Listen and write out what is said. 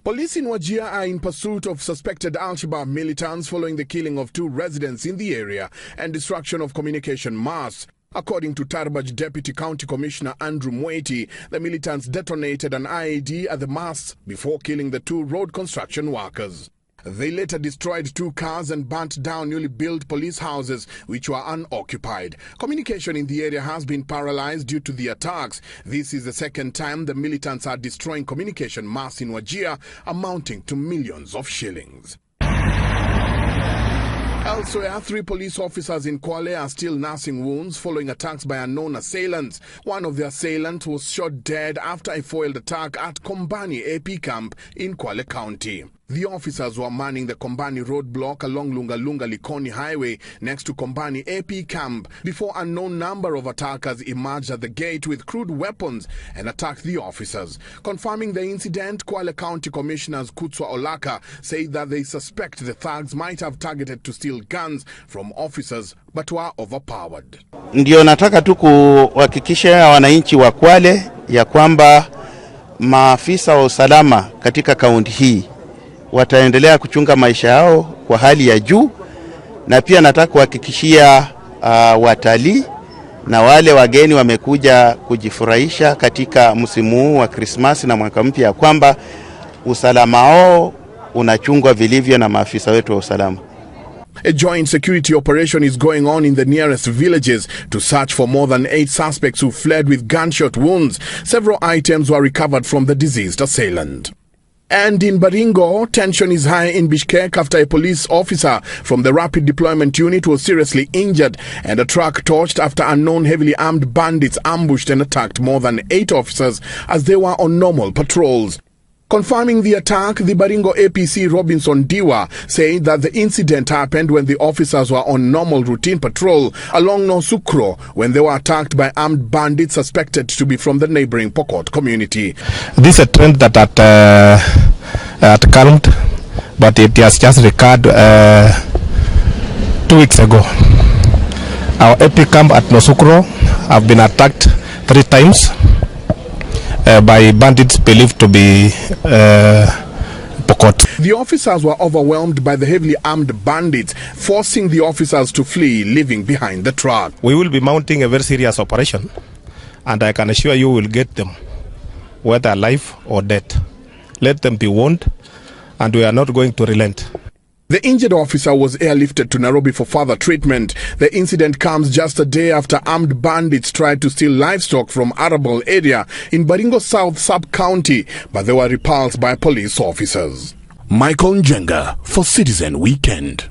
Police in Wajir are in pursuit of suspected Al-Shabaab militants following the killing of 2 residents in the area and destruction of communication masts. According to Tarbaj Deputy County Commissioner Andrew Mweti, the militants detonated an IED at the masts before killing the 2 road construction workers. They later destroyed 2 cars and burnt down newly built police houses which were unoccupied. Communication in the area has been paralyzed due to the attacks. This is the second time the militants are destroying communication masts in Wajir, amounting to millions of shillings. Elsewhere, 3 police officers in Kwale are still nursing wounds following attacks by unknown assailants. One of the assailants was shot dead after a foiled attack at Kombani AP camp in Kwale County. The officers were manning the Kombani roadblock along Lunga-Lunga-Likoni Highway next to Kombani AP camp before a unknown number of attackers emerged at the gate with crude weapons and attacked the officers. Confirming the incident, Kwale County Commissioners Kutswa Olaka said that they suspect the thugs might have targeted to steal guns from officers but were overpowered. Ndio nataka tu kuhakikisha wananchi wa Kwale ya kwamba maafisa wa usalama katika kaunti hii wataendelea kuchunga maisha yao kwa hali ya juu, na pia nataka kuhakikishia watalii na wale wageni wamekuja kujifurahisha katika msimu huu wa Krismasi na mwaka mpya kwamba usalama wao unachungwa vilivyo na maafisa wetu wa usalama. A joint security operation is going on in the nearest villages to search for more than 8 suspects who fled with gunshot wounds. Several items were recovered from the deceased assailant. And in Baringo, tension is high in Bishkek after a police officer from the Rapid Deployment Unit was seriously injured and a truck torched after unknown heavily armed bandits ambushed and attacked more than 8 officers as they were on normal patrols. Confirming the attack, the Baringo APC Robinson Diwa said that the incident happened when the officers were on normal routine patrol along Nosukro when they were attacked by armed bandits suspected to be from the neighboring Pokot community. This is a trend that at current, but it has just recurred 2 weeks ago. Our AP camp at Nosukro have been attacked 3 times. By bandits believed to be Pokot. The officers were overwhelmed by the heavily armed bandits, forcing the officers to flee, leaving behind the truck. We will be mounting a very serious operation, and I can assure you we'll get them, whether alive or dead. Let them be warned, and we are not going to relent. The injured officer was airlifted to Nairobi for further treatment. The incident comes just a day after armed bandits tried to steal livestock from Arabal area in Baringo South sub-county, but they were repulsed by police officers. Michael Njenga for Citizen Weekend.